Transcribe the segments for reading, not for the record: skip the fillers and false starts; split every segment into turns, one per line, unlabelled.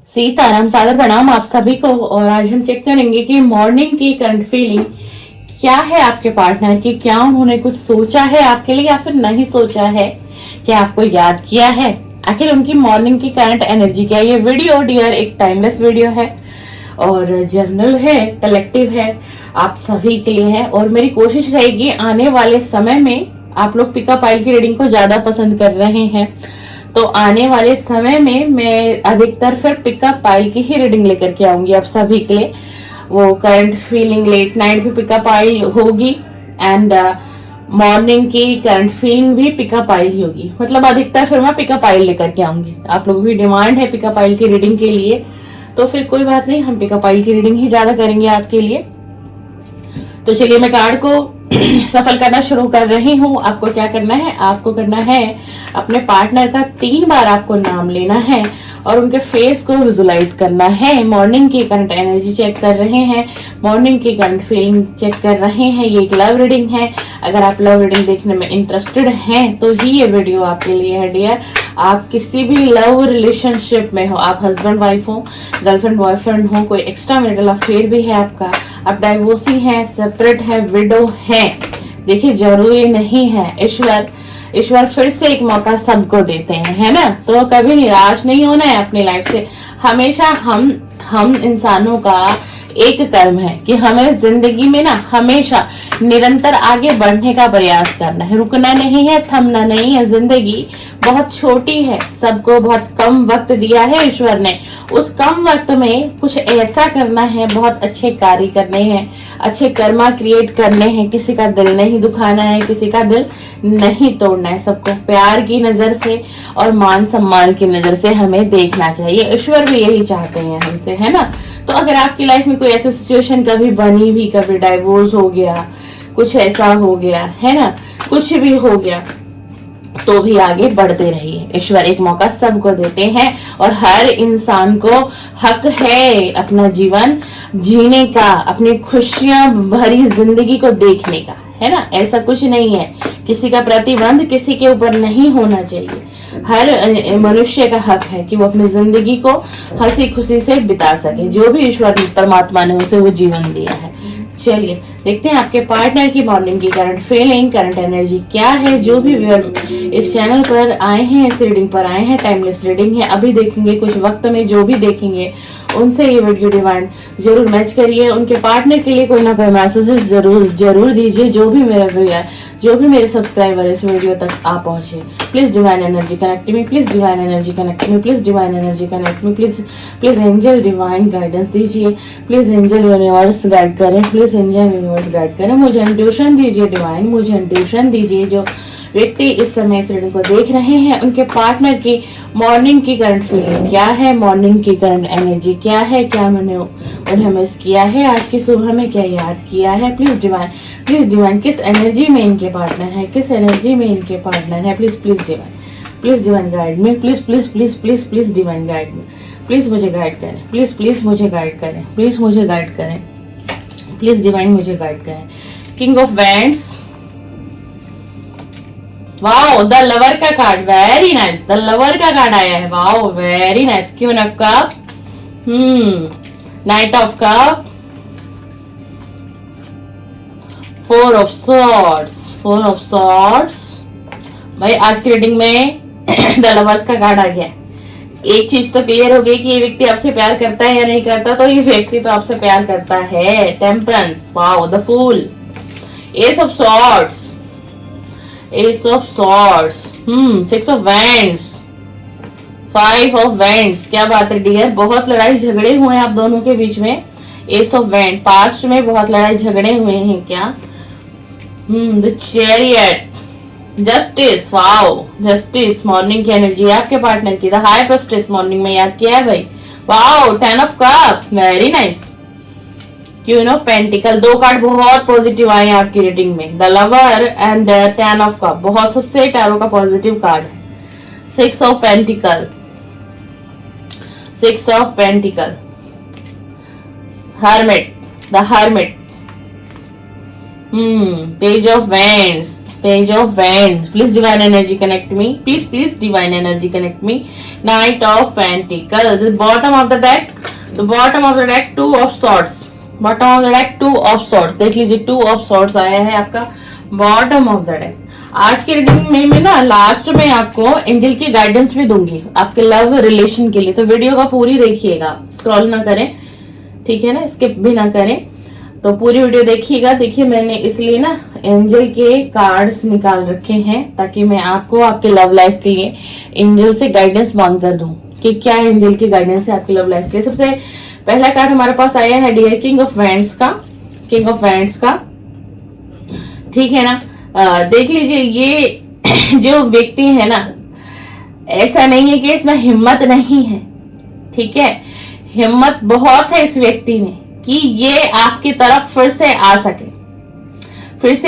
सीताराम सादर प्रणाम आप सभी को। और आज हम चेक करेंगे कि मॉर्निंग की करंट फीलिंग क्या है आपके पार्टनर की। क्या उन्होंने कुछ सोचा है आपके लिए या फिर नहीं सोचा है, क्या आपको याद किया है, आखिर उनकी मॉर्निंग की करंट एनर्जी क्या है। ये वीडियो डियर एक टाइमलेस वीडियो है और जर्नल है, कलेक्टिव है, आप सभी के लिए है। और मेरी कोशिश रहेगी आने वाले समय में, आप लोग पिकअप आइल की रीडिंग को ज्यादा पसंद कर रहे हैं तो आने वाले समय में मैं अधिकतर फिर पिकअप आइल की ही रीडिंग लेकर के आऊंगी आप सभी के लिए। वो करंट फीलिंग लेट नाइट भी पिकअप आइल होगी एंड मॉर्निंग की करंट फीलिंग भी पिकअप आइल ही होगी। मतलब अधिकतर फिर मैं पिकअप आइल लेकर के आऊंगी। आप लोगों की डिमांड है पिकअप आइल की रीडिंग के लिए तो फिर कोई बात नहीं, हम पिकअप आइल की रीडिंग ही ज्यादा करेंगे आपके लिए। तो चलिए मैं कार्ड को सफल करना शुरू कर रही हूँ। आपको क्या करना है, आपको करना है अपने पार्टनर का 3 बार आपको नाम लेना है और उनके फेस को विजुलाइज करना है। मॉर्निंग की करंट एनर्जी चेक कर रहे हैं, मॉर्निंग की करंट फीलिंग चेक कर रहे हैं। ये एक लव रीडिंग है। अगर आप लव रीडिंग देखने में इंटरेस्टेड हैं तो ही ये वीडियो आपके लिए है डियर। आप किसी भी लव रिलेशनशिप में हो, आप हस्बैंड वाइफ हो, गर्लफ्रेंड बॉयफ्रेंड हो, कोई एक्स्ट्रा मैरिटल अफेयर भी है आपका, आप डाइवोर्सी हैं, सेपरेट है, विडो हैं, देखिए जरूरी नहीं है। ईश्वर फिर से एक मौका सबको देते हैं, है ना। तो कभी निराश नहीं होना है अपनी लाइफ से। हमेशा हम इंसानों का एक कर्म है कि हमें जिंदगी में ना हमेशा निरंतर आगे बढ़ने का प्रयास करना है, रुकना नहीं है, थमना नहीं है। जिंदगी बहुत छोटी है, सबको बहुत कम वक्त दिया है ईश्वर ने। उस कम वक्त में कुछ ऐसा करना है, बहुत अच्छे कार्य करने हैं, अच्छे कर्मा क्रिएट करने हैं। किसी का दिल नहीं दुखाना है, किसी का दिल नहीं तोड़ना है। सबको प्यार की नजर से और मान सम्मान की नजर से हमें देखना चाहिए। ईश्वर भी यही चाहते हैं हमसे, है ना। तो अगर आपकी लाइफ में कोई ऐसी सिचुएशन कभी बनी भी, कभी डाइवोर्स हो गया, कुछ ऐसा हो गया है ना, कुछ भी हो गया, तो भी आगे बढ़ते रहिए। ईश्वर एक मौका सबको देते हैं और हर इंसान को हक है अपना जीवन जीने का, अपनी खुशियां भरी जिंदगी को देखने का, है ना। ऐसा कुछ नहीं है, किसी का प्रतिबंध किसी के ऊपर नहीं होना चाहिए। हर मनुष्य का हक है कि वो अपनी जिंदगी को हंसी खुशी से बिता सके, जो भी ईश्वर परमात्मा ने उसे वो जीवन दिया है। चलिए देखते हैं आपके पार्टनर की मॉर्निंग की करंट फीलिंग, करंट एनर्जी क्या है। जो भी व्यूअर इस चैनल पर आए हैं, इस रीडिंग पर आए हैं, टाइमलेस रीडिंग है, अभी देखेंगे, कुछ वक्त में जो भी देखेंगे उनसे ये वीडियो डिवाइन जरूर मैच करिए। उनके पार्टनर के लिए कोई ना कोई मैसेजेस जरूर दीजिए। जो भी मेरे व्यूअर, जो भी मेरे सब्सक्राइबर इस वीडियो तक आ पहुंचे, please divine energy connect me, please divine energy connect me, please divine energy connect me, please angel divine guidance दीजिए, प्लीज एंजल यूनिवर्स गाइड करें, प्लीज एंजल यूनिवर्स गाइड करें। मुझे इंट्यूशन दीजिए डिवाइन, मुझे intuition दीजिए। जो व्यक्ति इस समय इस रीडिंग को देख रहे हैं उनके पार्टनर की मॉर्निंग की करंट फीलिंग क्या है, मॉर्निंग की करंट एनर्जी क्या है, क्या उन्हें मिस किया है, आज की सुबह में क्या याद किया है। प्लीज डिवाइन किस एनर्जी में इनके पार्टनर है, किस एनर्जी में इनके पार्टनर है। प्लीज डिवाइन गाइड में, प्लीज डिवाइन गाइड में, प्लीज मुझे गाइड करें, प्लीज मुझे गाइड करें, प्लीज मुझे गाइड करें, प्लीज डिवाइन मुझे गाइड करें। King of wands, wow, the lover का card, very nice, the lover का कार्ड आया है, wow very nice. Queen of cup, knight of cup, 4 of swords. भाई आज की रीडिंग में द लवर्स का कार्ड आ गया। एक चीज तो क्लियर हो गई कि ये व्यक्ति आपसे प्यार करता है या नहीं करता, तो ये व्यक्ति तो आपसे प्यार करता है। Temperance, wow, the fool, ace of swords, Ace of Swords, 6 of Wands, 5 of Wands। क्या बात है डियर, बहुत लड़ाई झगड़े हुए हैं आप दोनों के बीच में। Ace of Wands, पास्ट में बहुत लड़ाई झगड़े हुए हैं क्या। The Chariot, Justice, wow, justice, morning की एनर्जी आपके पार्टनर की। द हाई प्रेस्टिस मॉर्निंग में याद किया है भाई, wow, 10 of Cups, very nice. Queen of pentacle, 2 card बहुत पॉजिटिव आए हैं आपकी रीडिंग में, the lover and 10 of cup, बहुत सबसे टैरो का पॉजिटिव कार्ड है। 6 of pentacle, hermit, the hermit, page of vends, Page of Wands. Please divine energy connect me. Please divine energy connect me. Knight of Pentacles. The bottom of the deck. Two of Swords. Bottom of the deck, Two of Swords. देख लीजिए Two of Swords आया है आपका bottom of the deck. आज की reading में मैं ना लास्ट में आपको एंजल की गाइडेंस भी दूंगी आपके लव रिलेशन के लिए, तो वीडियो का पूरी देखिएगा, स्क्रॉल ना करें, ठीक है ना, स्किप भी ना करें, तो पूरी वीडियो देखिएगा। देखिए मैंने इसलिए ना एंजल के कार्ड्स निकाल रखे हैं ताकि मैं आपको आपके लव लाइफ के लिए एंजल से गाइडेंस मांग कर दूं कि क्या एंजल की गाइडेंस है आपकी लव लाइफ के लिए। सबसे पहला कार्ड हमारे पास आया है डियर किंग ऑफ वैंड्स का, ठीक है ना। देख लीजिए ये जो व्यक्ति है ना, ऐसा नहीं है कि इसमें हिम्मत नहीं है, ठीक है, हिम्मत बहुत है इस व्यक्ति में कि ये आपकी तरफ फिर से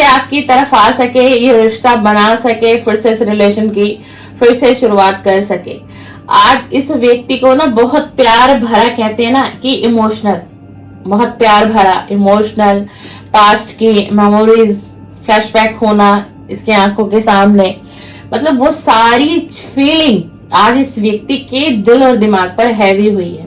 आपकी तरफ आ सके, ये रिश्ता बना सके, फिर से इस रिलेशन की फिर से शुरुआत कर सके। आज इस व्यक्ति को ना बहुत प्यार भरा, कहते हैं ना कि इमोशनल, बहुत प्यार भरा इमोशनल, पास्ट की मेमोरीज फ्लैशबैक होना इसके आंखों के सामने, मतलब वो सारी फीलिंग आज इस व्यक्ति के दिल और दिमाग पर हैवी हुई है।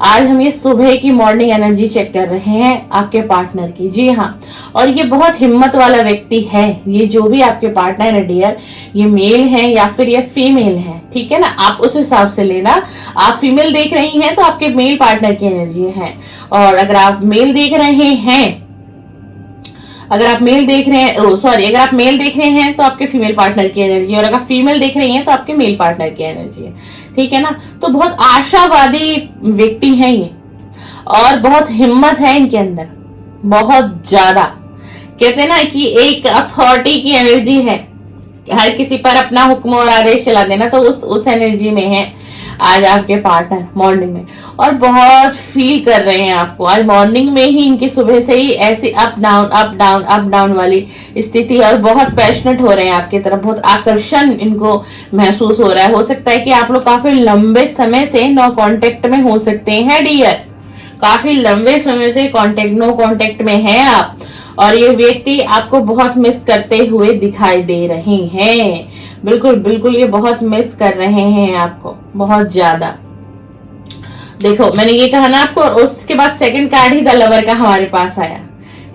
आज हम ये सुबह की मॉर्निंग एनर्जी चेक कर रहे हैं आपके पार्टनर की, जी हाँ, और ये बहुत हिम्मत वाला व्यक्ति है। ये जो भी आपके पार्टनर है डियर, ये मेल है या फिर ये फीमेल है, ठीक है ना, आप उस हिसाब से लेना। आप फीमेल देख रही हैं तो आपके मेल पार्टनर की एनर्जी है, और अगर आप मेल देख रहे हैं अगर आप मेल देख रहे हैं तो आपके फीमेल पार्टनर की एनर्जी, और अगर फीमेल देख रही हैं तो आपके मेल पार्टनर की एनर्जी है, ठीक है ना। तो बहुत आशावादी व्यक्ति हैं ये, और बहुत हिम्मत है इनके अंदर, बहुत ज्यादा। कहते हैं ना कि एक अथॉरिटी की एनर्जी है, हर किसी पर अपना हुक्म और आदेश चला देना, तो उस एनर्जी में है आज आपके पार्टनर मॉर्निंग में, और बहुत फील कर रहे हैं आपको। आज मॉर्निंग में ही इनकी सुबह से ही ऐसी अप डाउन वाली स्थिति, और बहुत पैशनेट हो रहे हैं आपकी तरफ, बहुत आकर्षण इनको महसूस हो रहा है। हो सकता है कि आप लोग काफी लंबे समय से नो कांटेक्ट में हो सकते हैं डियर, काफी लंबे समय से नो कांटेक्ट में हैं आप, और ये व्यक्ति आपको बहुत मिस करते हुए दिखाई दे रहे हैं। बिल्कुल ये बहुत मिस कर रहे हैं आपको, बहुत ज्यादा। देखो मैंने ये कहा ना आपको, और उसके बाद second card he the lover का हमारे पास आया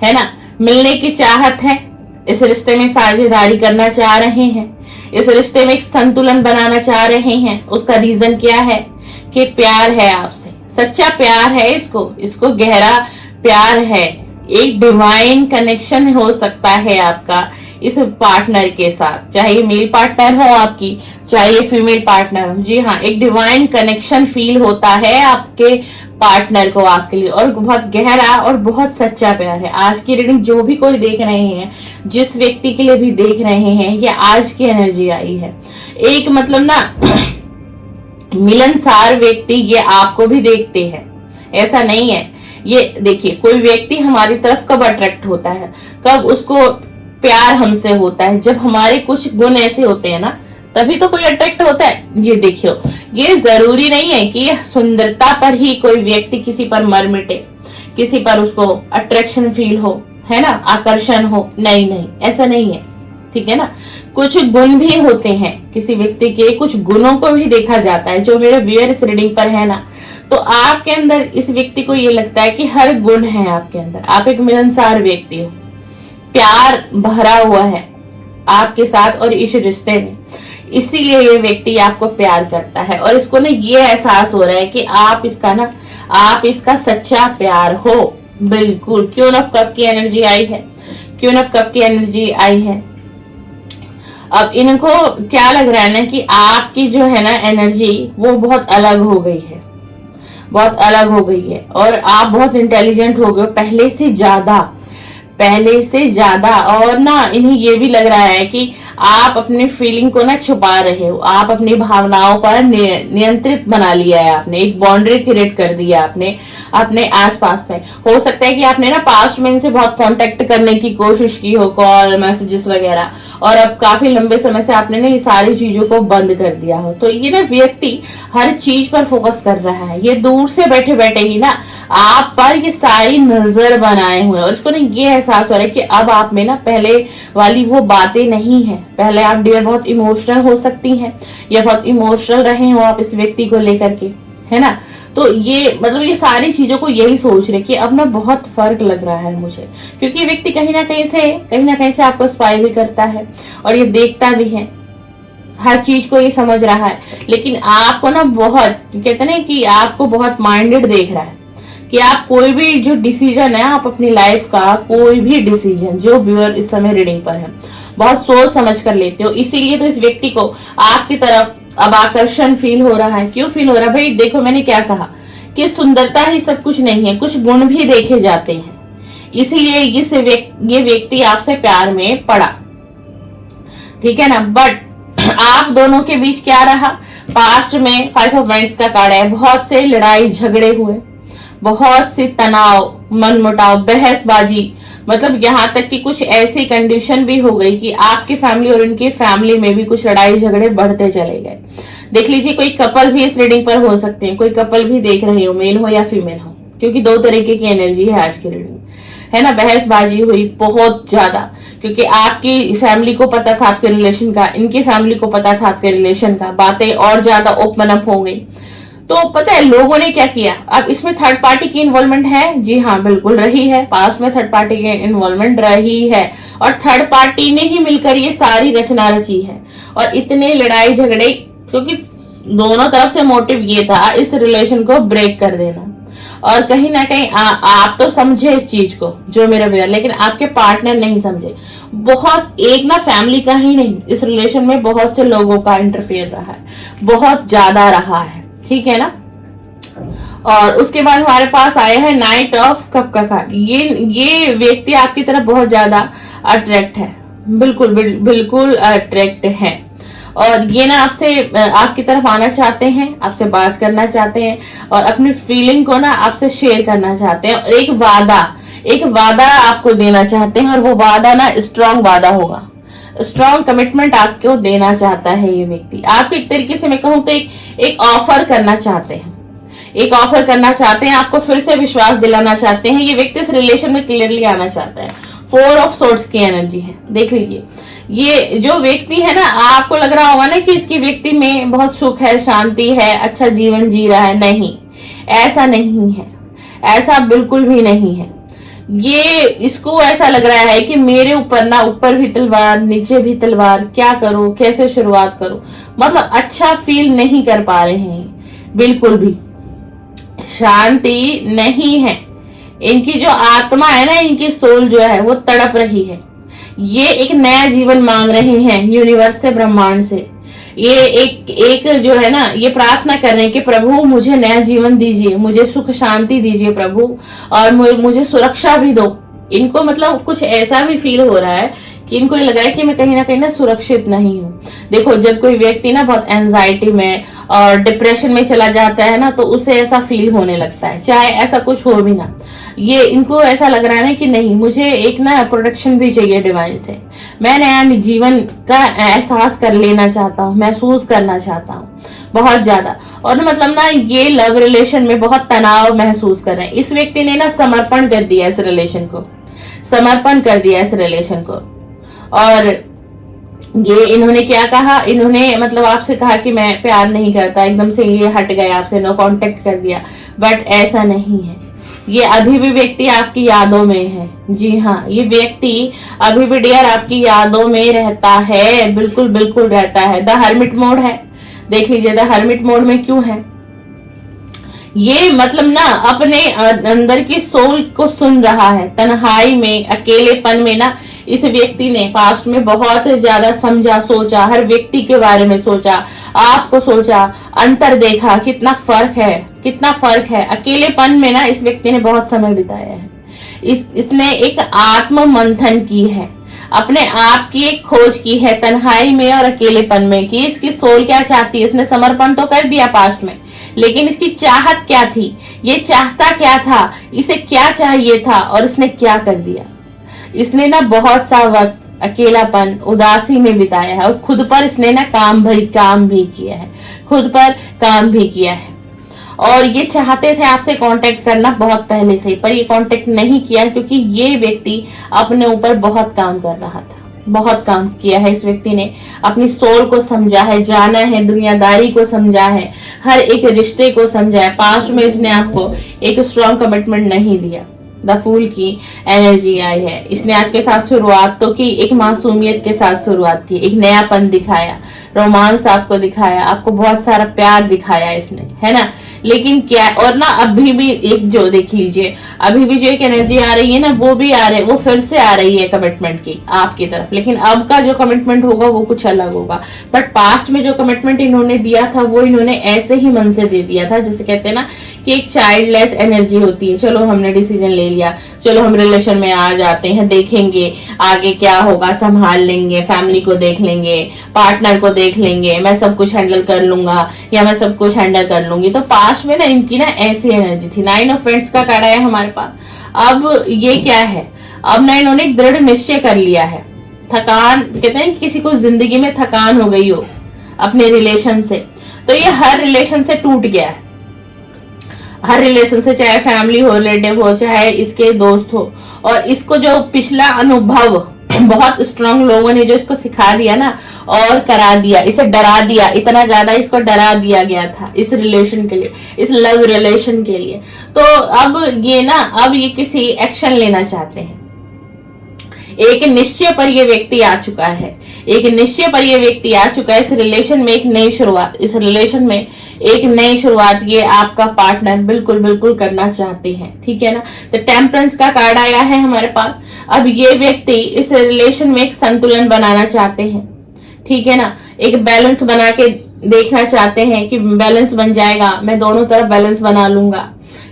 है ना। मिलने की चाहत है, इस रिश्ते में साझेदारी करना चाह रहे हैं, इस रिश्ते में एक संतुलन बनाना चाह रहे हैं। उसका रीजन क्या है कि प्यार है आपसे, सच्चा प्यार है, इसको गहरा प्यार है, एक डिवाइन कनेक्शन हो सकता है आपका इस पार्टनर के साथ, चाहे मेल पार्टनर हो आपकी, चाहे फीमेल पार्टनर हो। जी हाँ, एक डिवाइन कनेक्शन फील होता है आपके पार्टनर को आपके लिए, और बहुत गहरा और बहुत सच्चा प्यार है। आज की रीडिंग जो भी कोई देख रहे हैं, जिस व्यक्ति के लिए भी देख रहे हैं, ये आज की एनर्जी आई है। एक मतलब ना मिलनसार व्यक्ति, ये आपको भी देखते हैं, ऐसा नहीं है। ये देखिए, कोई व्यक्ति हमारी तरफ कब अट्रैक्ट होता है, कब उसको प्यार हमसे होता है, जब हमारे कुछ गुण ऐसे होते हैं ना, तभी तो कोई अट्रैक्ट होता है। ये देखियो, ये जरूरी नहीं है कि सुंदरता पर ही कोई व्यक्ति किसी पर मर मिटे, किसी पर उसको अट्रैक्शन फील हो, है ना, आकर्षण हो, नहीं, ऐसा नहीं है, ठीक है ना। कुछ गुण भी होते हैं, किसी व्यक्ति के कुछ गुणों को भी देखा जाता है। जो मेरे व्यूअर इस रीडिंग पर है ना, तो आपके अंदर इस व्यक्ति को ये लगता है कि हर गुण है आपके अंदर, आप एक मिलनसार व्यक्ति हो, प्यार भरा हुआ है आपके साथ और इस रिश्ते में, इसीलिए ये व्यक्ति आपको प्यार करता है, और इसको ना ये एहसास हो रहा है कि आप इसका सच्चा प्यार हो। बिल्कुल, क्वीन ऑफ कप की एनर्जी आई है। अब इनको क्या लग रहा है ना कि आपकी जो है ना एनर्जी वो बहुत अलग हो गई है, और आप बहुत इंटेलिजेंट हो गए पहले से ज्यादा, और ना इन्हें ये भी लग रहा है कि आप अपनी फीलिंग को ना छुपा रहे हो, आप अपनी भावनाओं पर नियंत्रित बना लिया है, आपने एक बाउंड्री क्रिएट कर दिया आपने अपने आसपास में। हो सकता है कि आपने ना पास्ट में इनसे बहुत कांटेक्ट करने की कोशिश की हो, कॉल मैसेजेस वगैरह, और अब काफी लंबे समय से आपने ना ये सारी चीजों को बंद कर दिया हो। तो ये ना व्यक्ति हर चीज पर फोकस कर रहा है, ये दूर से बैठे बैठे ही ना आप पर ये सारी नजर बनाए हुए और उसको ना ये एहसास हो रहा है कि अब आप में ना पहले वाली वो बातें नहीं है। पहले आप डियर बहुत इमोशनल हो सकती हैं या बहुत इमोशनल रहे हो आप इस व्यक्ति को लेकर के, है ना। तो ये मतलब ये सारी चीजों को यही सोच रहे कि अब ना बहुत फर्क लग रहा है मुझे, क्योंकि व्यक्ति कहीं ना कहीं से आपको स्पाई भी करता है और ये देखता भी है, हर चीज को ये समझ रहा है। लेकिन आपको ना बहुत कहते ना कि आपको बहुत माइंडेड देख रहा है कि आप कोई भी जो डिसीजन है आप अपनी लाइफ का, कोई भी डिसीजन जो व्यूअर इस समय रीडिंग पर है बहुत सोच समझ कर लेते हो। इसीलिए तो इस व्यक्ति को आपकी तरफ अब आकर्षण फील हो रहा है। क्यों फील हो रहा है भाई? देखो मैंने क्या कहा कि सुंदरता ही सब कुछ नहीं है, कुछ गुण भी देखे जाते हैं। इसलिए ये व्यक्ति आपसे प्यार में पड़ा, ठीक है ना। बट आप दोनों के बीच क्या रहा? पास्ट में 5 ऑफ वांड्स का कार्ड है, बहुत से लड़ाई झगड़े हुए, बहुत सी तनाव, मनमुटाव, बहसबाजी, मतलब यहाँ तक कि कुछ ऐसी कंडीशन भी हो गई कि आपकी फैमिली और उनकी फैमिली में भी कुछ लड़ाई झगड़े बढ़ते चले गए। देख लीजिए कोई कपल भी इस रीडिंग पर हो सकते हैं, कोई कपल भी देख रहे हो, मेल हो या फीमेल हो, क्योंकि 2 तरीके की एनर्जी है आज की रीडिंग, है ना। बहसबाजी हुई बहुत ज्यादा, क्योंकि आपकी फैमिली को पता था आपके रिलेशन का, इनकी फैमिली को पता था आपके रिलेशन का, बातें और ज्यादा ओपन अप हो गई। तो पता है लोगों ने क्या किया? अब इसमें थर्ड पार्टी की इन्वॉल्वमेंट है, जी हाँ बिल्कुल रही है, पास्ट में थर्ड पार्टी की इन्वॉल्वमेंट रही है और थर्ड पार्टी ने ही मिलकर ये सारी रचना रची है। और इतने लड़ाई झगड़े, क्योंकि दोनों तरफ से मोटिव ये था इस रिलेशन को ब्रेक कर देना। और कहीं ना कहीं आप तो समझे इस चीज को जो मेरा व्यूअर, लेकिन आपके पार्टनर नहीं समझे। बहुत एक ना फैमिली का ही नहीं, इस रिलेशन में बहुत से लोगों का इंटरफेयर रहा है, बहुत ज्यादा रहा है, ठीक है ना। और उसके बाद हमारे पास आया है नाइट ऑफ कप का कार्ड। ये व्यक्ति आपकी तरफ बहुत ज्यादा अट्रैक्ट है, बिल्कुल अट्रैक्ट है और ये ना आपसे आपकी तरफ आना चाहते हैं, आपसे बात करना चाहते हैं और अपनी फीलिंग को ना आपसे शेयर करना चाहते हैं और एक वादा आपको देना चाहते हैं और वो वादा ना स्ट्रांग वादा होगा, स्ट्रॉन्ग कमिटमेंट आपको देना चाहता है ये व्यक्ति। आप एक तरीके से मैं कहूँ तो एक ऑफर करना चाहते हैं, एक ऑफर करना चाहते हैं, आपको फिर से विश्वास दिलाना चाहते हैं। ये व्यक्ति इस रिलेशन में क्लियरली आना चाहता है। 4 ऑफ सोर्ड्स की एनर्जी है, देख लीजिए। ये जो व्यक्ति है ना, आपको लग रहा होगा ना कि इसकी व्यक्ति में बहुत सुख है, शांति है, अच्छा जीवन जी रहा है। नहीं, ऐसा नहीं है, ऐसा बिल्कुल भी नहीं है। ये इसको ऐसा लग रहा है कि मेरे ऊपर ना ऊपर भी तलवार नीचे भी तलवार, क्या करूं, कैसे शुरुआत करूं, मतलब अच्छा फील नहीं कर पा रहे हैं, बिल्कुल भी शांति नहीं है। इनकी जो आत्मा है ना, इनकी सोल जो है वो तड़प रही है। ये एक नया जीवन मांग रहे हैं यूनिवर्स से, ब्रह्मांड से। ये एक जो है ना, ये प्रार्थना कर रहे हैं कि प्रभु मुझे नया जीवन दीजिए, मुझे सुख शांति दीजिए प्रभु, और मुझे सुरक्षा भी दो। इनको मतलब कुछ ऐसा भी फील हो रहा है कि इनको ये लग रहा है कि मैं कहीं ना कहीं ना सुरक्षित नहीं हूँ। देखो जब कोई व्यक्ति ना बहुत एंजाइटी में और डिप्रेशन में चला जाता है ना, तो उसे ऐसा फील होने लगता है, चाहे ऐसा कुछ हो भी ना। ये इनको ऐसा लग रहा है ना कि नहीं, मुझे एक ना प्रोटेक्शन भी चाहिए डिवाइन से, मैं नया जीवन का एहसास कर लेना चाहता हूँ, महसूस करना चाहता हूँ बहुत ज्यादा। और मतलब ना ये लव रिलेशन में बहुत तनाव महसूस कर रहे हैं। इस व्यक्ति ने ना समर्पण कर दिया इस रिलेशन को, समर्पण कर दिया इस रिलेशन को। और ये इन्होंने क्या कहा, इन्होंने मतलब आपसे कहा कि मैं प्यार नहीं करता, एकदम से ये हट गए आपसे, नो कांटेक्ट कर दिया। बट ऐसा नहीं है, ये अभी भी व्यक्ति आपकी यादों में है। जी हाँ, ये व्यक्ति अभी भी डियर आपकी यादों में रहता है, बिल्कुल बिल्कुल रहता है। द हर्मिट मोड है, देख लीजिए द हर्मिट मोड में क्यों है। ये मतलब ना अपने अंदर की सोल को सुन रहा है। तन्हाई में, अकेलेपन में ना इस व्यक्ति ने पास्ट में बहुत ज्यादा समझा, सोचा, हर व्यक्ति के बारे में सोचा, आपको सोचा, अंतर देखा, कितना फर्क है, कितना फर्क है। अकेलेपन में ना इस व्यक्ति ने बहुत समय बिताया है। इसने एक आत्म मंथन की है, अपने आप की एक खोज की है तन्हाई में और अकेलेपन में कि इसकी सोल क्या चाहती है। इसने समर्पण तो कर दिया पास्ट में, लेकिन इसकी चाहत क्या थी, ये चाहता क्या था, इसे क्या चाहिए था और इसने क्या कर दिया। इसने ना बहुत सा वक्त अकेलापन, उदासी में बिताया है, और खुद पर इसने ना काम भी किया है, खुद पर काम भी किया है। और ये चाहते थे आपसे कांटेक्ट करना बहुत पहले से, पर ये कांटेक्ट नहीं किया क्योंकि ये व्यक्ति अपने ऊपर बहुत काम कर रहा था, बहुत काम किया है इस व्यक्ति ने, अपनी सोल को समझा है, जाना है, दुनियादारी को समझा है, हर एक रिश्ते को समझा है। पास्ट में इसने आपको एक स्ट्रॉन्ग कमिटमेंट नहीं दिया। द फूल की एनर्जी आई है। इसने आपके साथ शुरुआत तो की, एक मासूमियत के साथ शुरुआत की, एक नयापन दिखाया, रोमांस आपको दिखाया, आपको बहुत सारा प्यार दिखाया इसने, है ना। लेकिन क्या, और ना अभी भी एक जो देख लीजिए, अभी भी जो एक एनर्जी आ रही है ना, वो भी आ रही है, वो फिर से आ रही है कमिटमेंट की आपकी तरफ। लेकिन अब का जो कमिटमेंट होगा वो कुछ अलग होगा। बट पास्ट में जो कमिटमेंट इन्होंने दिया था वो इन्होंने ऐसे ही मन से दे दिया था, जैसे कहते हैं ना कि एक चाइल्डलेस एनर्जी होती है। चलो हमने डिसीजन ले लिया, चलो हम रिलेशन में आ जाते हैं, देखेंगे आगे क्या होगा, संभाल लेंगे, फैमिली को देख लेंगे, पार्टनर को देख लेंगे, मैं सब कुछ हैंडल कर लूंगा या मैं सब कुछ हैंडल कर लूंगी। तो पास्ट में ना इनकी ना ऐसी एनर्जी थी। 9 ऑफ फ्रेंड्स का कार्ड आया हमारे पास। अब ये क्या है, अब ना इन्होंने एक दृढ़ निश्चय कर लिया है। थकान, कहते हैं किसी को जिंदगी में थकान हो गई हो अपने रिलेशन से, तो ये हर रिलेशन से टूट गया है, हर रिलेशन से, चाहे फैमिली हो, रिलेटिव हो, चाहे इसके दोस्त हो। और इसको जो पिछला अनुभव बहुत स्ट्रांग लोगों ने जो इसको सिखा दिया ना और करा दिया, इसे डरा दिया, इतना ज्यादा इसको डरा दिया गया था इस रिलेशन के लिए, इस लव रिलेशन के लिए। तो अब ये ना, अब ये किसी एक्शन लेना चाहते हैं। एक निश्चय पर ये व्यक्ति आ चुका है, एक निश्चय पर ये व्यक्ति आ चुका है। इस रिलेशन में एक नई शुरुआत, इस रिलेशन में एक नई शुरुआत ये आपका पार्टनर बिल्कुल बिल्कुल करना चाहते हैं, ठीक है ना। तो टेम्परेंस का कार्ड आया है हमारे पास। अब ये व्यक्ति इस रिलेशन में एक संतुलन बनाना चाहते हैं, ठीक है ना, एक बैलेंस बना के देखना चाहते हैं कि बैलेंस बन जाएगा, मैं दोनों तरफ बैलेंस बना लूंगा,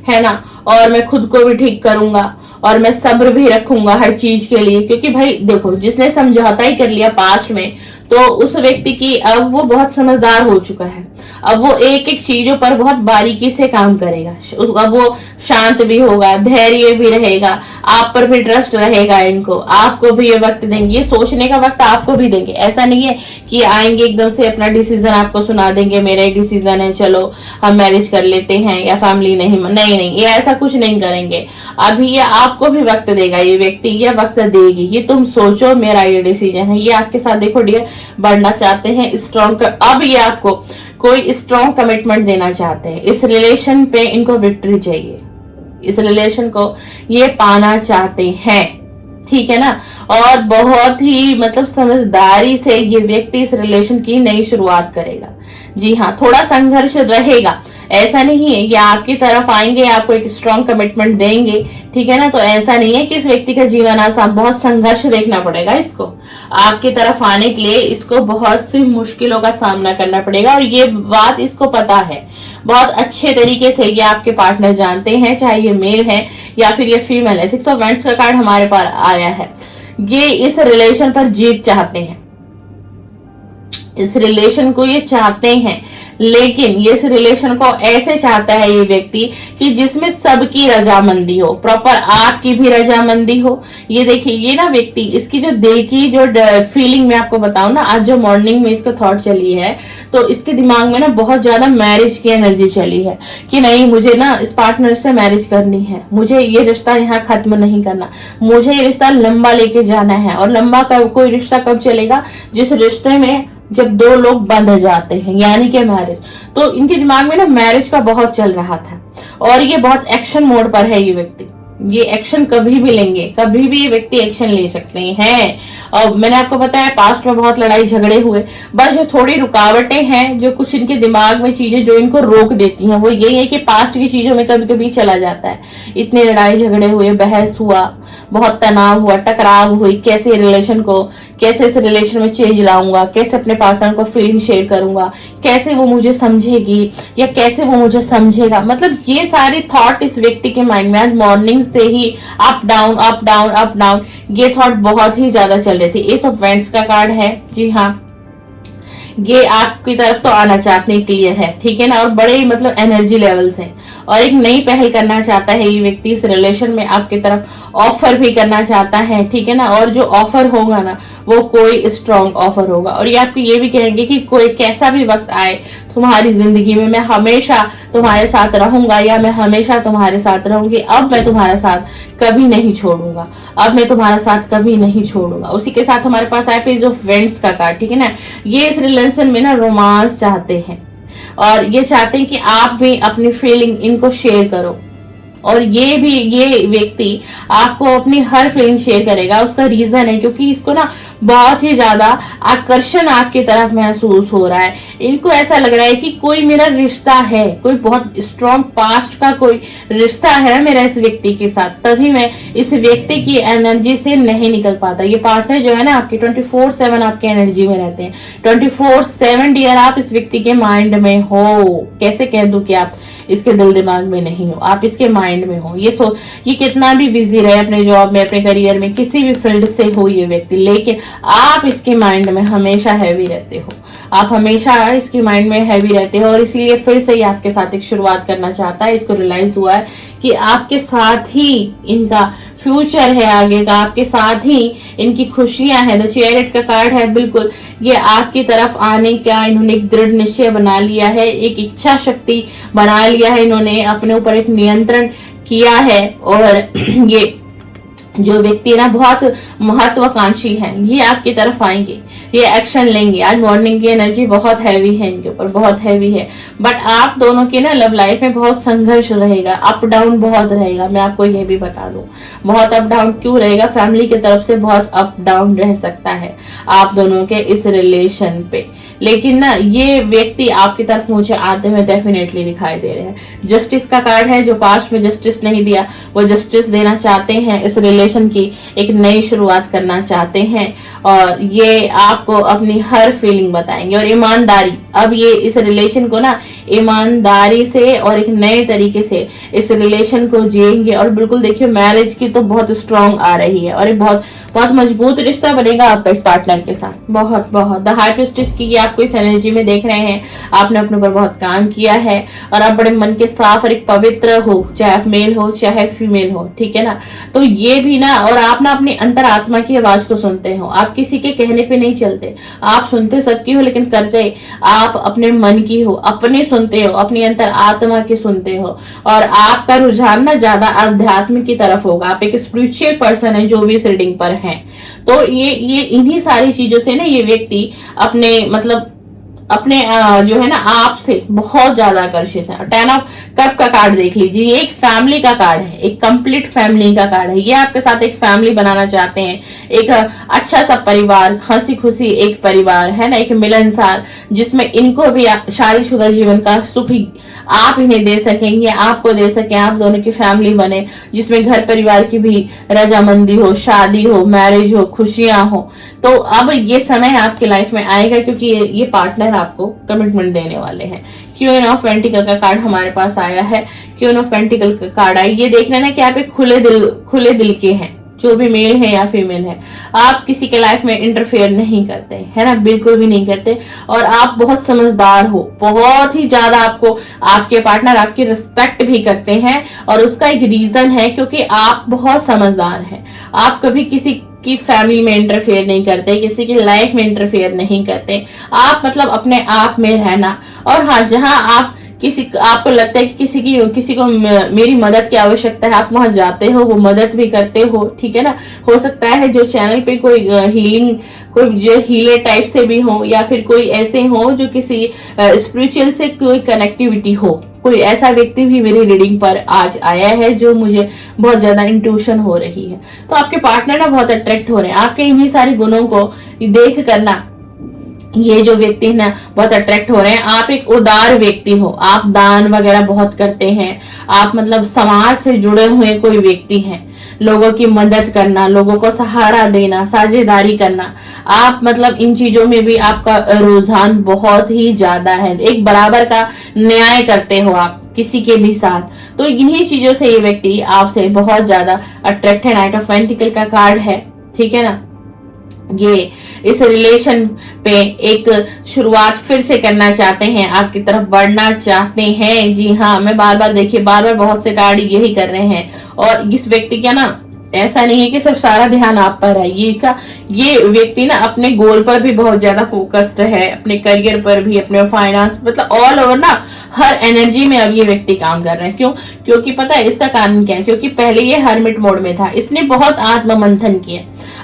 है ना, और मैं खुद को भी ठीक करूंगा और मैं सब्र भी रखूंगा हर चीज के लिए। क्योंकि भाई देखो, जिसने समझौता ही कर लिया पास्ट में, तो उस व्यक्ति की अब वो बहुत समझदार हो चुका है। अब वो एक एक चीजों पर बहुत बारीकी से काम करेगा। अब वो शांत भी होगा, धैर्य भी रहेगा, आप पर भी ट्रस्ट रहेगा इनको, आपको भी ये वक्त देंगे, ये सोचने का वक्त आपको भी देंगे। ऐसा नहीं है कि आएंगे एकदम से अपना डिसीजन आपको सुना देंगे, मेरा एक डिसीजन है, चलो हम मैरिज कर लेते हैं, या फैमिली नहीं, ये ऐसा कुछ नहीं करेंगे। अभी ये आपको भी वक्त देगा, ये व्यक्ति ये वक्त देगी, ये तुम सोचो मेरा ये डिसीजन है। ये आपके साथ देखो डियर बढ़ना चाहते हैं, स्ट्रॉन्ग। अब ये आपको कोई स्ट्रॉन्ग कमिटमेंट देना चाहते हैं। इस रिलेशन पे इनको विक्ट्री चाहिए, इस रिलेशन को ये पाना चाहते हैं, ठीक है ना। और बहुत ही मतलब समझदारी से ये व्यक्ति इस रिलेशन की नई शुरुआत करेगा। जी हाँ, थोड़ा संघर्ष रहेगा, ऐसा नहीं है ये आपकी तरफ आएंगे, आपको एक स्ट्रॉन्ग कमिटमेंट देंगे, ठीक है ना। तो ऐसा नहीं है कि इस व्यक्ति का जीवन आसान, बहुत संघर्ष देखना पड़ेगा इसको आपकी तरफ आने के लिए। इसको बहुत सी मुश्किलों का सामना करना पड़ेगा, और ये बात इसको पता है बहुत अच्छे तरीके से। ये आपके पार्टनर जानते हैं, चाहे ये मेल है या फिर ये फीमेल है। 6 ऑफ वांड्स का कार्ड हमारे पास आया है। ये इस रिलेशन पर जीत चाहते हैं, इस रिलेशन को ये चाहते हैं, लेकिन ये इस रिलेशन को ऐसे चाहता है ये व्यक्ति कि जिसमें सबकी रजामंदी हो, प्रॉपर आपकी भी रजामंदी हो। ये देखिए, ये ना व्यक्ति, इसकी जो दिल की जो फीलिंग मैं आपको बताऊं ना, आज जो मॉर्निंग में इसका थॉट चली है, तो इसके दिमाग में ना बहुत ज्यादा मैरिज की एनर्जी चली है कि नहीं, मुझे ना इस पार्टनर से मैरिज करनी है, मुझे ये रिश्ता यहाँ खत्म नहीं करना, मुझे ये रिश्ता लंबा लेके जाना है। और लंबा कोई रिश्ता कब चलेगा, जिस रिश्ते में जब 2 लोग बंध जाते हैं, यानी कि मैरिज। तो इनके दिमाग में ना मैरिज का बहुत चल रहा था, और ये बहुत एक्शन मोड पर है ये व्यक्ति। ये एक्शन कभी भी लेंगे, कभी भी ये व्यक्ति एक्शन ले सकते हैं। और मैंने आपको बताया पास्ट में बहुत लड़ाई झगड़े हुए, बस जो थोड़ी रुकावटें हैं, जो कुछ इनके दिमाग में चीजें जो इनको रोक देती हैं, वो यही है कि पास्ट की चीजों में कभी कभी चला जाता है। इतने लड़ाई झगड़े हुए, बहस हुआ, बहुत तनाव हुआ, टकराव हुई, कैसे रिलेशन को, कैसे इस रिलेशन में चेंज लाऊंगा, कैसे अपने पार्टनर को फीलिंग शेयर करूंगा, कैसे वो मुझे समझेगी या कैसे वो मुझे समझेगा। मतलब ये सारे थॉट इस व्यक्ति के माइंड में आज मॉर्निंग से ही up down up down up down, ये थॉट बहुत ही ज्यादा चल रहे थे। एस ऑफ वांड्स का कार्ड है, जी हाँ, ये आपकी तरफ तो आना चाहते हैं, क्लियर है, ठीक है ना, और बड़े मतलब एनर्जी लेवल्स हैं, और एक नई पहल करना चाहता है ये व्यक्ति इस रिलेशन में, आपकी तरफ ऑफर भी करना चाहता है, ठीक है ना, और जो ऑफर होगा ना वो कोई स्ट्रॉन्ग ऑफर होगा, और ये आपको ये भी कहेंगे कि कोई कैसा भी वक्त आए तुम्हारी जिंदगी में, मैं हमेशा तुम्हारे साथ रहूंगा या मैं हमेशा तुम्हारे साथ रहूंगी, अब मैं तुम्हारा साथ कभी नहीं छोड़ूंगा, अब मैं तुम्हारा साथ कभी नहीं छोड़ूंगा। उसी के साथ हमारे पास आया पेज ऑफ वेंट्स का कार्ड, ठीक है ना, ये इस रिलेशन में ना रोमांस चाहते हैं, और ये चाहते हैं कि आप भी अपनी फीलिंग इनको शेयर करो, और ये व्यक्ति आपको अपनी हर फीलिंग शेयर करेगा। उसका रीजन है क्योंकि इसको ना बहुत ही ज्यादा आकर्षण आपकी तरफ महसूस हो रहा है। इनको ऐसा लग रहा है कि कोई मेरा रिश्ता है, कोई बहुत स्ट्रॉन्ग पास्ट का कोई रिश्ता है मेरा इस व्यक्ति के साथ, तभी मैं इस व्यक्ति की एनर्जी से नहीं निकल पाता। ये पार्टनर जो है ना आपकी 24/7 आपके एनर्जी में रहते हैं, 24/7 डियर आप इस व्यक्ति के माइंड में हो। कैसे कह दूं कि आप इसके दिल दिमाग में नहीं हो, आप इसके माइंड में हो। ये कितना भी बिजी रहे अपने जॉब में, अपने करियर में, किसी भी फील्ड से हो ये व्यक्ति, लेकिन आप इसके माइंड में हमेशा हैवी रहते हो, आप हमेशा इसके माइंड में हैवी रहते हो, और इसीलिए फिर से ही आपके साथ एक शुरुआत करना चाहता है। इसको रियलाइज हुआ है कि आपके साथ ही इनका फ्यूचर है आगे का, आपके साथ ही इनकी खुशियां हैं। द चैरियट का कार्ड है, बिल्कुल ये आपकी तरफ आने का इन्होंने एक दृढ़ निश्चय बना लिया है, एक इच्छा शक्ति बना लिया है, इन्होंने अपने ऊपर एक नियंत्रण किया है, और ये जो व्यक्ति ना बहुत महत्वाकांक्षी है, ये आपकी तरफ आएंगे, ये एक्शन लेंगे। आज मॉर्निंग की एनर्जी बहुत हैवी है इनके ऊपर, बहुत हैवी है, बट आप दोनों की ना लव लाइफ में बहुत संघर्ष रहेगा, अप डाउन बहुत रहेगा। मैं आपको ये भी बता दूं, बहुत अप डाउन क्यों रहेगा, फैमिली की तरफ से बहुत अप डाउन रह सकता है आप दोनों के इस रिलेशन पे, लेकिन ना ये व्यक्ति आपकी तरफ मुझे आते हुए डेफिनेटली दिखाई दे रहे हैं। जस्टिस का कार्ड है, जो पास्ट में जस्टिस नहीं दिया वो जस्टिस देना चाहते हैं, इस रिलेशन की एक नई शुरुआत करना चाहते हैं, और ये आपको अपनी हर फीलिंग बताएंगे। और ईमानदारी, अब ये इस रिलेशन को ना ईमानदारी से और एक नए तरीके से इस रिलेशन को जिएंगे। और बिल्कुल देखिए मैरिज की तो बहुत स्ट्रांग आ रही है, और एक बहुत बहुत मजबूत रिश्ता बनेगा आपका इस पार्टनर के साथ, बहुत बहुत। द हाई प्रीस्टेस की आपको इस एनर्जी में देख रहे हैं, आपने अपने ऊपर बहुत काम किया है, और आप बड़े मन के साफ और एक पवित्र हो, चाहे आप मेल हो चाहे फीमेल हो, ठीक है ना। तो ये भी ना, और आप ना अपनी अंतर आत्मा की आवाज को सुनते हो, आप किसी के कहने पे नहीं चलते, आप सुनते सबकी हो लेकिन करते आप अपने मन की हो, अपने सुनते हो, अपनी अंतर आत्मा की सुनते हो, और आपका रुझान ना ज्यादा आध्यात्म की तरफ होगा। आप एक स्पिरिचुअल पर्सन है जो भी इस रीडिंग पर है। तो ये इन्हीं सारी चीजों से ना ये व्यक्ति अपने मतलब अपने जो है ना आपसे बहुत ज्यादा आकर्षित है। 10 ऑफ कप का कार्ड देख लीजिए, ये एक फैमिली का कार्ड है, एक कंप्लीट फैमिली का कार्ड है। ये आपके साथ एक फैमिली बनाना चाहते हैं, एक अच्छा सा परिवार, हंसी खुशी एक परिवार है ना, एक मिलनसार, जिसमें इनको भी शादीशुदा जीवन का सुख आप इन्हें दे सकेंगे, आपको दे सकें, आप दोनों की फैमिली बने, जिसमें घर परिवार की भी रजामंदी हो, शादी हो, मैरिज हो, खुशियां हो। तो अब ये समय आपकी लाइफ में आएगा, क्योंकि ये पार्टनर आपको कमिटमेंट देने वाले हैं। क्वीन ऑफ पेंटिकल का कार्ड हमारे पास आया है, क्वीन ऑफ पेंटिकल का कार्ड आया, ये देख लेना कि आप एक खुले दिल के हैं, जो भी मेल है या फीमेल है। आप किसी के लाइफ में इंटरफेयर नहीं करते है ना, बिल्कुल भी नहीं करते, और आप बहुत समझदार हो, बहुत ही ज्यादा आपको आपके पार्टनर आपकी रिस्पेक्ट भी करते हैं, और उसका एक रीजन है क्योंकि आप बहुत समझदार हैं। आप कभी किसी की फैमिली में इंटरफेयर नहीं करते, किसी की लाइफ में इंटरफेयर नहीं करते, आप मतलब अपने आप में रहना। और हाँ, जहां आप आपको लगता है कि किसी को मेरी मदद की आवश्यकता है, आप वहां जाते हो, वो मदद भी करते हो, ठीक है ना। हो सकता है जो चैनल पे कोई कोई जो हीलर टाइप से भी हो, या फिर कोई ऐसे हो जो किसी स्पिरिचुअल से कोई कनेक्टिविटी हो, कोई ऐसा व्यक्ति भी मेरी रीडिंग पर आज आया है जो मुझे बहुत ज्यादा इंट्यूशन हो रही है। तो आपके पार्टनर ना बहुत अट्रैक्ट हो रहे हैं, आपके इन्हीं सारे गुणों को देख करना ये जो व्यक्ति है ना बहुत अट्रैक्ट हो रहे हैं। आप एक उदार व्यक्ति हो, आप दान वगैरह बहुत करते हैं, आप मतलब समाज से जुड़े हुए कोई व्यक्ति हैं, लोगों की मदद करना, लोगों को सहारा देना, साझेदारी करना, आप मतलब इन चीजों में भी आपका रुझान बहुत ही ज्यादा है। एक बराबर का न्याय करते हो आप किसी के भी साथ। तो इन्हीं चीजों से ये व्यक्ति आपसे बहुत ज्यादा अट्रैक्ट है। नाइट ऑफ पेंटिकल का कार्ड है, ठीक है ना। ये इस रिलेशन पे एक शुरुआत फिर से करना चाहते हैं, आपकी तरफ बढ़ना चाहते हैं। जी हाँ, मैं बार बार देखिए, बार बार बहुत से कार्ड यही कर रहे हैं। और इस व्यक्ति का ना ऐसा नहीं है कि सिर्फ सारा ध्यान आप पर है, ये व्यक्ति ना अपने गोल पर भी बहुत ज्यादा फोकस्ड है, अपने करियर पर भी, अपने फाइनेंस, मतलब ऑल ओवर ना हर एनर्जी में अब ये व्यक्ति काम कर रहे हैं। क्यों? क्योंकि पता है इसका कारण क्या है? क्योंकि पहले ये हर्मिट मोड में था, इसने बहुत आत्म मंथन किया,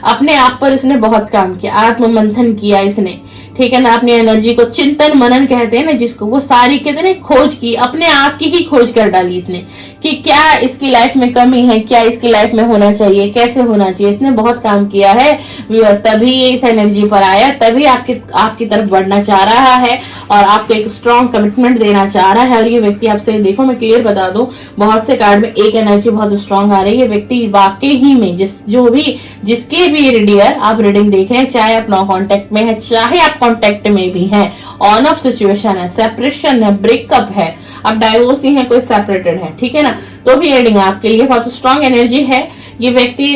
अपने आप पर इसने बहुत काम किया, आत्म मंथन किया इसने, ठीक है ना। अपनी एनर्जी को चिंतन मनन कहते हैं ना जिसको, वो सारी कहते हैं खोज की, अपने आप की ही खोज कर डाली इसने कि क्या इसकी लाइफ में कमी है, क्या इसकी लाइफ में होना चाहिए, कैसे होना चाहिए। इसने बहुत काम किया है, तभी ये इस एनर्जी पर आया, तभी आपकी तरफ बढ़ना चाह रहा है और आपको एक स्ट्रॉन्ग कमिटमेंट देना चाह रहा है। और ये व्यक्ति आपसे, देखो मैं क्लियर बता दूं, बहुत से कार्ड में एक एनर्जी बहुत स्ट्रॉन्ग आ रही है। ये व्यक्ति वाकई ही में जिसके भी रीडियर आप रीडिंग देख रहे हैं, चाहे आप नो कांटेक्ट में है, चाहे आप कांटेक्ट में भी हैं, ऑन ऑफ सिचुएशन है, सेपरेशन है, ब्रेकअप है, अब डाइवोर्स ही है, कोई सेपरेटेड है, ठीक है ना, तो भी रीडिंग आपके लिए बहुत स्ट्रॉन्ग एनर्जी है। ये व्यक्ति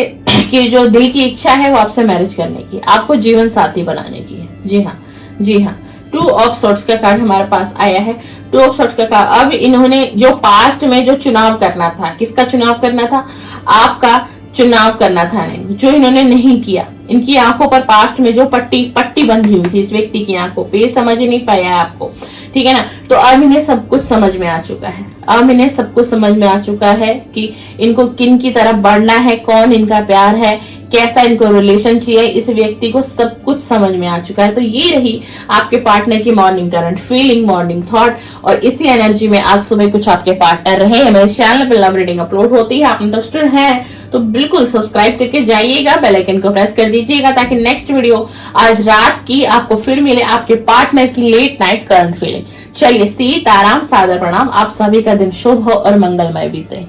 की जो दिल की इच्छा है वो आपसे मैरिज करने की, आपको जीवन साथी बनाने की है। जी हाँ, जी हाँ। 2 ऑफ सॉर्ड्स का कार्ड हमारे पास आया है। 2 ऑफ सॉर्ड्स का कार्ड, अब इन्होंने जो पास्ट में जो चुनाव करना था, किसका चुनाव करना था? आपका चुनाव करना था, नहीं जो इन्होंने नहीं किया। इनकी आंखों पर पास्ट में जो पट्टी बंधी हुई थी इस व्यक्ति की आंखों पे, ये समझ नहीं पाया है आपको, ठीक है ना। तो अब इन्हें सब कुछ समझ में आ चुका है, अब इन्हें सब कुछ समझ में आ चुका है कि इनको किन की तरफ बढ़ना है, कौन इनका प्यार है, कैसा इनको रिलेशन चाहिए, इस व्यक्ति को सब कुछ समझ में आ चुका है। तो ये रही आपके पार्टनर की morning current feeling, morning thought, और इसी एनर्जी में आज सुबह कुछ आपके पार्टनर रहे। मेरे चैनल पे लव रीडिंग अपलोड होती है, आप इंटरेस्टेड हैं तो बिल्कुल सब्सक्राइब करके जाइएगा, बेल आइकन को प्रेस कर दीजिएगा ताकि नेक्स्ट वीडियो आज रात की आपको फिर मिले आपके पार्टनर की लेट नाइट करंट फीलिंग। चलिए, सीताराम, सादर प्रणाम, आप सभी का दिन शुभ हो और मंगलमय बीते।